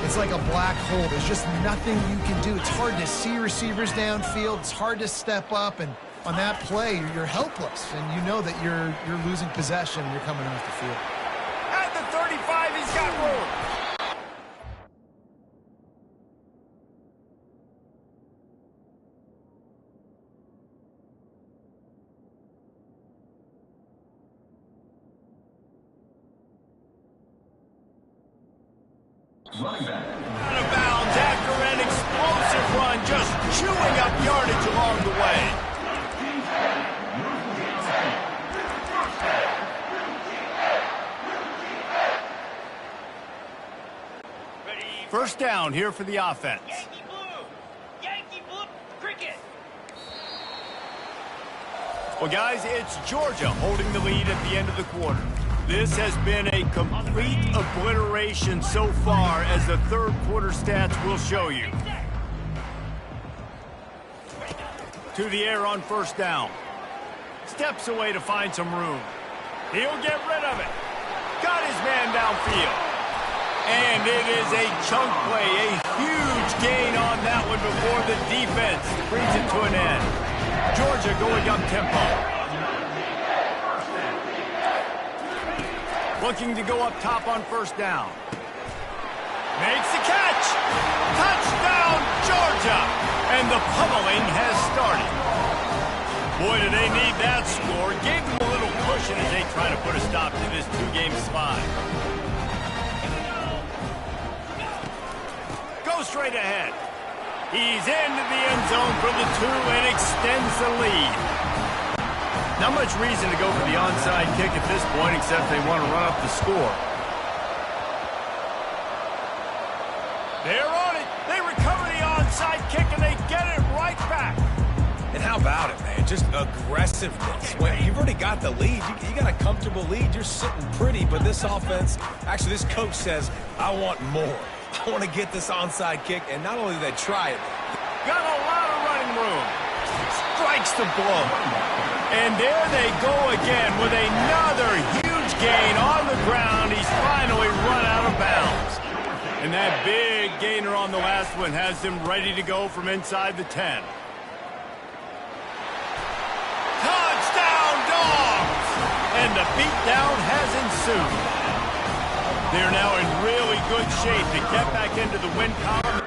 It's like a black hole. There's just nothing you can do. It's hard to see receivers downfield. It's hard to step up, and on that play, you're helpless, and you know that you're losing possession and you're coming off the field. At the 35, he's got room. Running back. Out of bounds after an explosive run, just chewing up yardage along the way. First down here for the offense. Yankee Blue! Yankee Blue! Cricket! Well, guys, it's Georgia holding the lead at the end of the quarter. This has been a complete obliteration so far, as the third quarter stats will show you. To the air on first down. Steps away to find some room. He'll get rid of it. Got his man downfield. And it is a chunk play, a huge gain on that one before the defense brings it to an end. Georgia going up tempo. Looking to go up top on first down. Makes the catch. Touchdown, Georgia. And the pummeling has started. Boy, do they need that score. Gave them a little cushion as they try to put a stop to this two-game slide. straight ahead. He's into the end zone for the 2 and extends the lead. Not much reason to go for the onside kick at this point, except they want to run up the score. They're on it. They recover the onside kick, and they get it right back. And how about it, man? Just aggressiveness. When you've already got the lead, you got a comfortable lead. You're sitting pretty, but this offense, actually this coach says, I want more. I want to get this onside kick, and not only do they try it, got a lot of running room. Strikes the blow. And there they go again with another huge gain on the ground. He's finally run out of bounds. And that big gainer on the last one has him ready to go from inside the 10. Touchdown, Dogs! And the beatdown has ensued. They're now in really good shape to get back into the win column.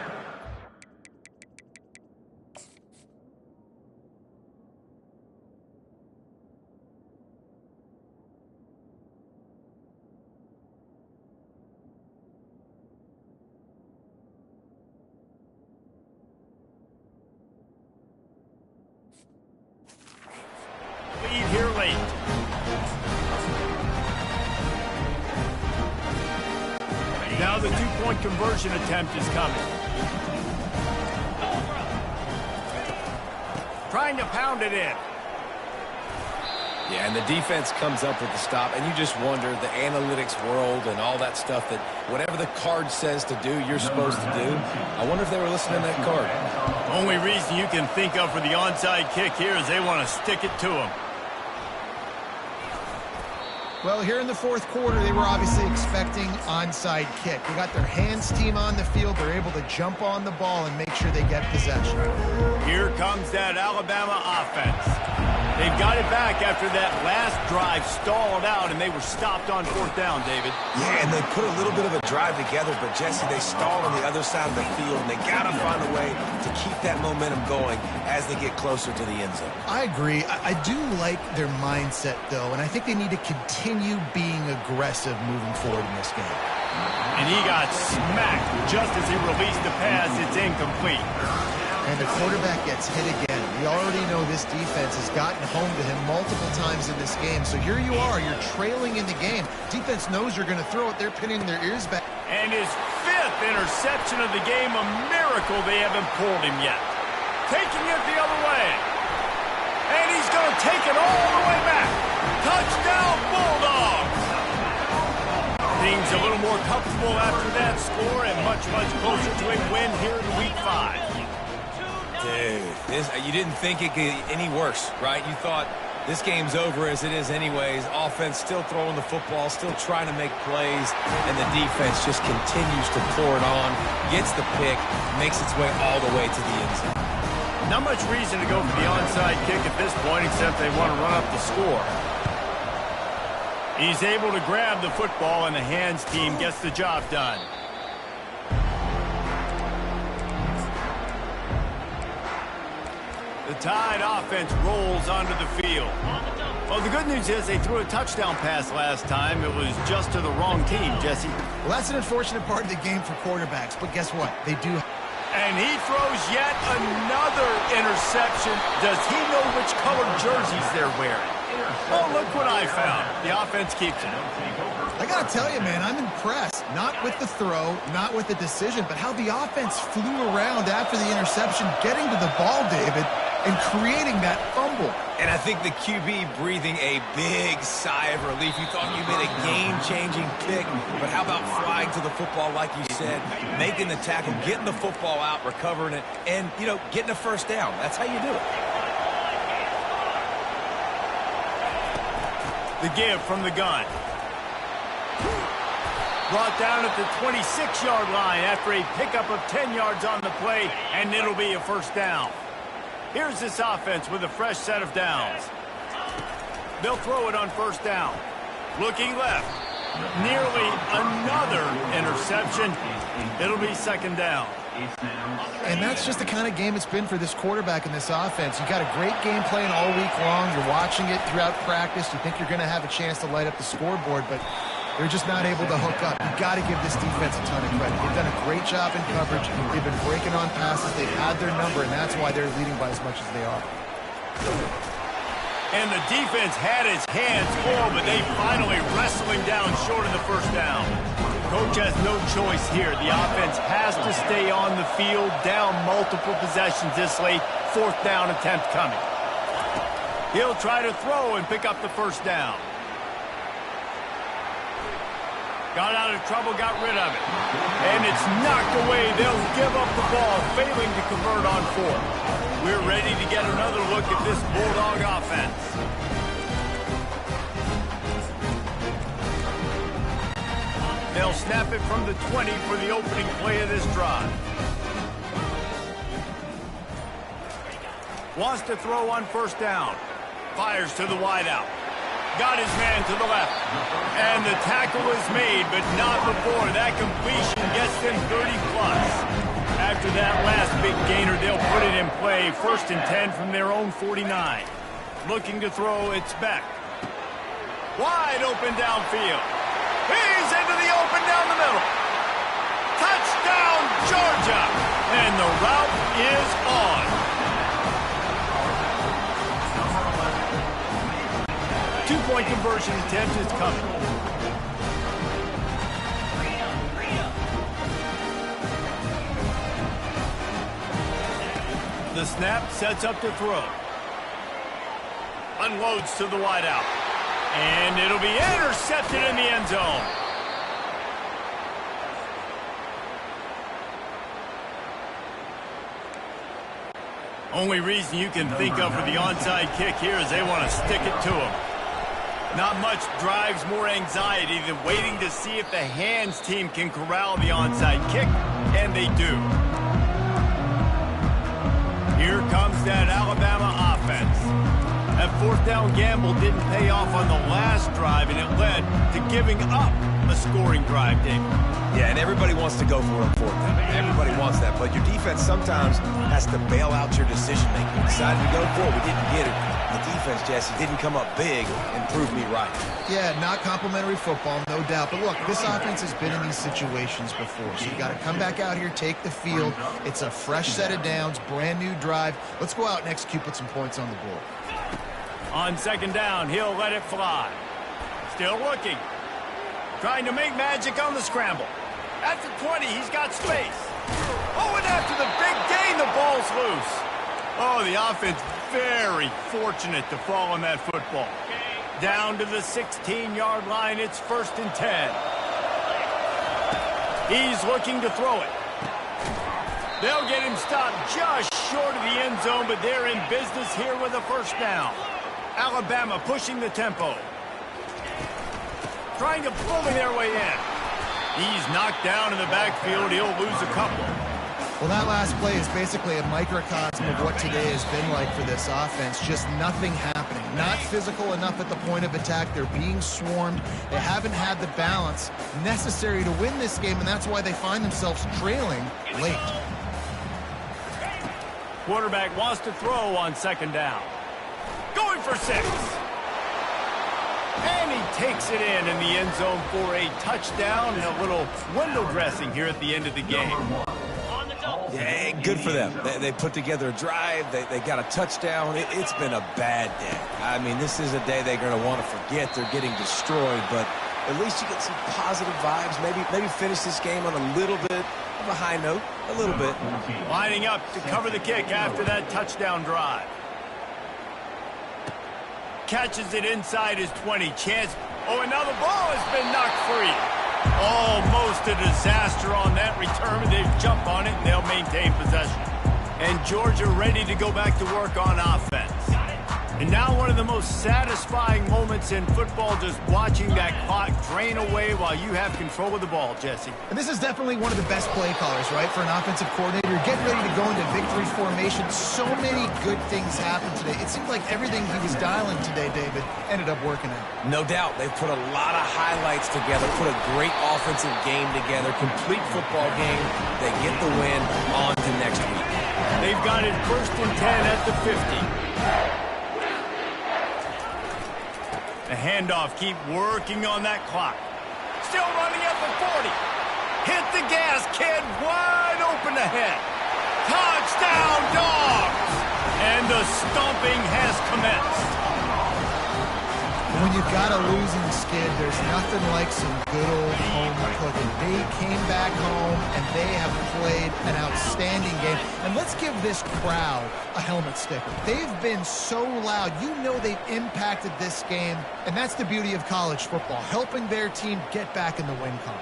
Lead here late. Now the two-point conversion attempt is coming. Trying to pound it in. yeah, and the defense comes up with the stop, and you just wonder, the analytics world and all that stuff, that whatever the card says to do, you're supposed to do. I wonder if they were listening to that card. Only reason you can think of for the onside kick here is they want to stick it to him. Well, here in the fourth quarter, they were obviously expecting onside kick. They got their hands team on the field. They're able to jump on the ball and make sure they get possession. Here comes that Alabama offense. They've got it back after that last drive stalled out, and they were stopped on fourth down, David. Yeah, and they put a little bit of a drive together, but, Jesse, they stalled on the other side of the field, and they got to find a way to keep that momentum going as they get closer to the end zone. I agree. I do like their mindset, though, and I think they need to continue being aggressive moving forward in this game. And he got smacked just as he released the pass. It's incomplete. And the quarterback gets hit again. We already know this defense has gotten home to him multiple times in this game. So here you are, you're trailing in the game. Defense knows you're going to throw it. They're pinning their ears back. And his 5th interception of the game, a miracle they haven't pulled him yet. Taking it the other way. And he's going to take it all the way back. Touchdown, Bulldogs! Things a little more comfortable after that score and much, much closer to a win here in Week 5. Dude, you didn't think it could get any worse, right? You thought this game's over as it is anyways. Offense still throwing the football, still trying to make plays, and the defense just continues to pour it on, gets the pick, makes its way all the way to the end zone. Not much reason to go for the onside kick at this point, except they want to run up the score. He's able to grab the football, and the hands team gets the job done. The Tide offense rolls onto the field. Well, the good news is they threw a touchdown pass last time. It was just to the wrong team, Jesse. Well, that's an unfortunate part of the game for quarterbacks, but guess what? They do. And he throws yet another interception. Does he know which colored jerseys they're wearing? Oh, look what I found. The offense keeps it. I got to tell you, man, I'm impressed. Not with the throw, not with the decision, but how the offense flew around after the interception, getting to the ball, David, and creating that fumble. And I think the QB breathing a big sigh of relief. You thought you made a game-changing pick, but how about flying to the football, like you said, making the tackle, getting the football out, recovering it, and, you know, getting a first down. That's how you do it. The give from the gun. Brought down at the 26-yard line after a pickup of 10 yards on the play, and it'll be a first down. Here's this offense with a fresh set of downs. They'll throw it on first down. Looking left. Nearly another interception. It'll be second down. And that's just the kind of game it's been for this quarterback in this offense. You got a great game plan all week long. You're watching it throughout practice. You think you're going to have a chance to light up the scoreboard, but They're just not able to hook up. You've got to give this defense a ton of credit. They've done a great job in coverage. They've been breaking on passes. They've had their number, and that's why they're leading by as much as they are. And the defense had its hands full, but they finally wrestle him down short of the first down. Coach has no choice here. The offense has to stay on the field, down multiple possessions this late. Fourth down attempt coming. He'll try to throw and pick up the first down. Got out of trouble, got rid of it. And it's knocked away. They'll give up the ball, failing to convert on fourth. We're ready to get another look at this Bulldog offense. They'll snap it from the 20 for the opening play of this drive. Wants to throw on first down. Fires to the wideout. Got his man to the left. And the tackle is made, but not before. That completion gets them 30-plus. After that last big gainer, they'll put it in play. First and 10 from their own 49. Looking to throw, it's Beck. Wide open downfield. He's into the open down the middle. Touchdown, Georgia. And the route is on. Two-point conversion attempt is coming. The snap sets up to throw. Unloads to the wideout. And it'll be intercepted in the end zone. Only reason you can think of for the onside kick here is they want to stick it to him. Not much drives more anxiety than waiting to see if the hands team can corral the onside kick, and they do. Here comes that Alabama offense. That fourth down gamble didn't pay off on the last drive, and it led to giving up a scoring drive, David. Yeah, and everybody wants to go for it on fourth down. Everybody wants that, but your defense sometimes has to bail out your decision-making. We decided to go for it. We didn't get it. The defense, Jesse, didn't come up big and prove me right. Yeah, not complimentary football, no doubt. But look, this offense has been in these situations before, so you got to come back out here, take the field. It's a fresh set of downs, brand new drive. Let's go out and execute, put some points on the board. On second down, he'll let it fly. Still looking. Trying to make magic on the scramble. At the 20, he's got space. Oh, and after the big gain, the ball's loose. Oh, the offense very fortunate to fall on that football. Down to the 16-yard line, it's first and 10. He's looking to throw it. They'll get him stopped just short of the end zone, but they're in business here with a first down. Alabama pushing the tempo. Trying to bully their way in. He's knocked down in the backfield. He'll lose a couple. Well, that last play is basically a microcosm of what today has been like for this offense. Just nothing happening. Not physical enough at the point of attack. They're being swarmed. They haven't had the balance necessary to win this game, and that's why they find themselves trailing late. Quarterback wants to throw on second down. Going for 6. And he takes it in the end zone for a touchdown and a little window dressing here at the end of the game. Yeah, good for them. They put together a drive. They got a touchdown. It's been a bad day. I mean, this is a day they're going to want to forget. They're getting destroyed, but at least you get some positive vibes. Maybe finish this game on a little bit of a high note. A little bit. Lining up to cover the kick after that touchdown drive. Catches it inside his 20. Chance. Oh, and now the ball has been knocked free. Almost a disaster on that return. They jump on it, and they'll maintain possession. And Georgia ready to go back to work on offense. And now one of the most satisfying moments in football, just watching that clock drain away while you have control of the ball, Jesse. And this is definitely one of the best play callers, right, for an offensive coordinator. Getting ready to go into victory formation. So many good things happened today. It seemed like everything he was dialing today, David, ended up working out. No doubt. They've put a lot of highlights together, put a great offensive game together, complete football game. They get the win on to next week. They've got it first and 10 at the 50. The handoff, keep working on that clock. Still running at the 40. Hit the gas, kid. Wide open ahead. Touchdown, Dogs! And the stomping has commenced. When you've got a losing skid, there's nothing like some good old home cooking. They came back home, and they have played an outstanding game. And let's give this crowd a helmet sticker. They've been so loud. You know they've impacted this game, and that's the beauty of college football, helping their team get back in the win column.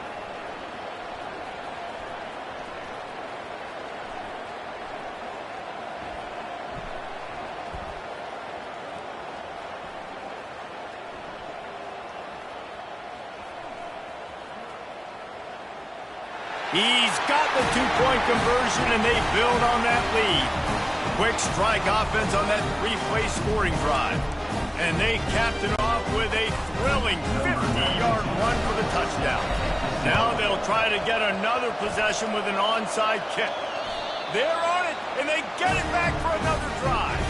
He's got the two-point conversion, and they build on that lead. Quick strike offense on that three-play scoring drive. And they capped it off with a thrilling 50-yard run for the touchdown. Now they'll try to get another possession with an onside kick. They're on it, and they get it back for another drive.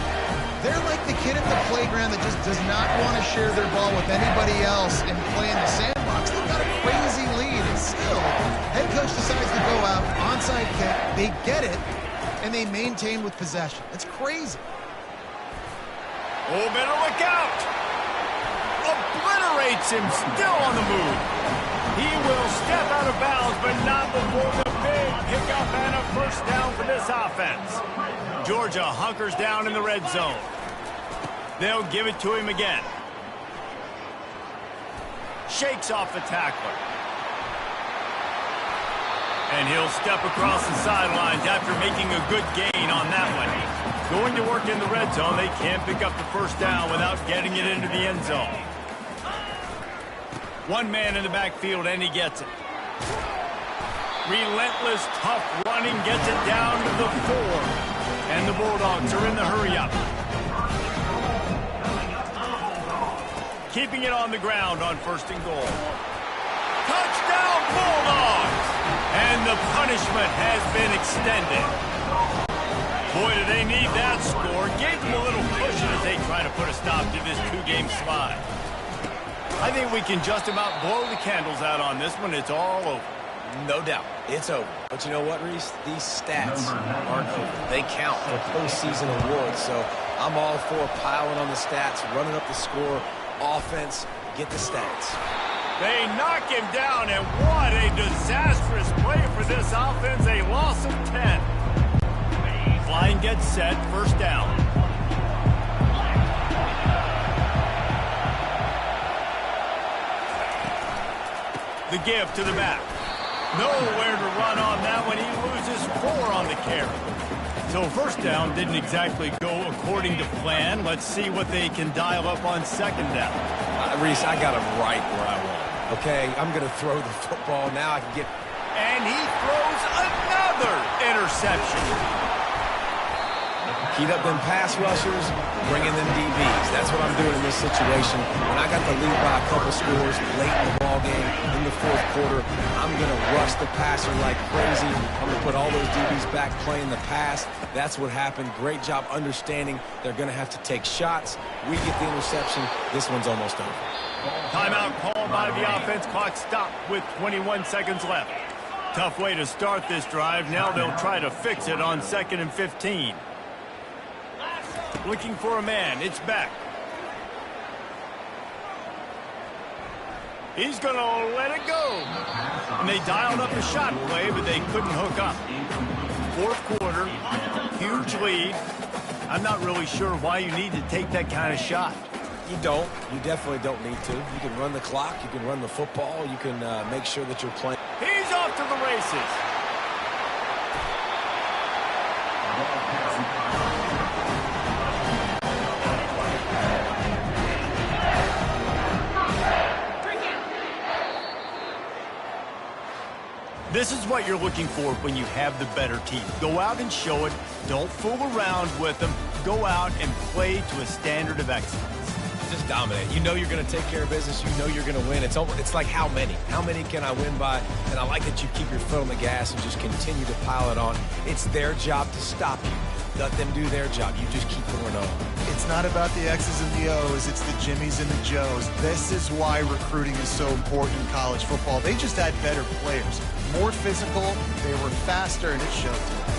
They're like the kid at the playground that just does not want to share their ball with anybody else and play in the sandbox. They've got a crazy lead, and still, head coach decides to go out, onside kick, they get it, and they maintain with possession. It's crazy. Oh, better look out! Obliterates him, still on the move. He will step out of bounds, but not before the big pickup and a first down for this offense. Georgia hunkers down in the red zone. They'll give it to him again. Shakes off the tackler. And he'll step across the sidelines after making a good gain on that one. Going to work in the red zone, they can't pick up the first down without getting it into the end zone. One man in the backfield, and he gets it. Relentless, tough running gets it down to the 4. And the Bulldogs are in the hurry-up. Keeping it on the ground on 1st and goal. Touchdown, Bulldogs! And the punishment has been extended. Boy, do they need that score. Gave them a little cushion as they try to put a stop to this two-game slide. I think we can just about blow the candles out on this one. It's all over. No doubt. It's over. But you know what, Reese? These stats aren't over. They count for postseason awards. So I'm all for piling on the stats, running up the score, offense, get the stats. They knock him down, and what a disastrous play for this offense. A loss of 10. Line gets set, first down. The give to the back. Nowhere to run on that one. He loses 4 on the carry. So first down didn't exactly go according to plan. Let's see what they can dial up on second down. Reese, I got him right where I want him. Okay, I'm going to throw the football. Now I can get... And he throws another interception. Heat up them pass rushers, bring in them DBs. That's what I'm doing in this situation. When I got the lead by a couple scores late in the ball game, in the 4th quarter, I'm going to rush the passer like crazy. I'm going to put all those DBs back playing the pass. That's what happened. Great job understanding they're going to have to take shots. We get the interception. This one's almost over. Timeout called by the offense. Clock stopped with 21 seconds left. Tough way to start this drive. Now they'll try to fix it on 2nd and 15. Looking for a man. It's back. He's going to let it go. And they dialed up a shot play, but they couldn't hook up. 4th quarter, huge lead. I'm not really sure why you need to take that kind of shot. You don't. You definitely don't need to. You can run the clock. You can run the football. You can make sure that you're playing. He's off to the races. This is what you're looking for when you have the better team. Go out and show it. Don't fool around with them. Go out and play to a standard of excellence. Just dominate. You know you're going to take care of business. You know you're going to win. It's like how many? How many can I win by? And I like that you keep your foot on the gas and just continue to pile it on. It's their job to stop you. Let them do their job. You just keep going on. It's not about the X's and the O's. It's the Jimmies and the Joes. This is why recruiting is so important in college football. They just had better players, more physical, they were faster, and it showed today.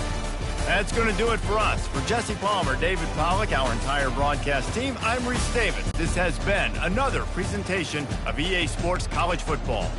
That's going to do it for us. For Jesse Palmer, David Pollack, our entire broadcast team, I'm Reese Davis. This has been another presentation of EA Sports College Football.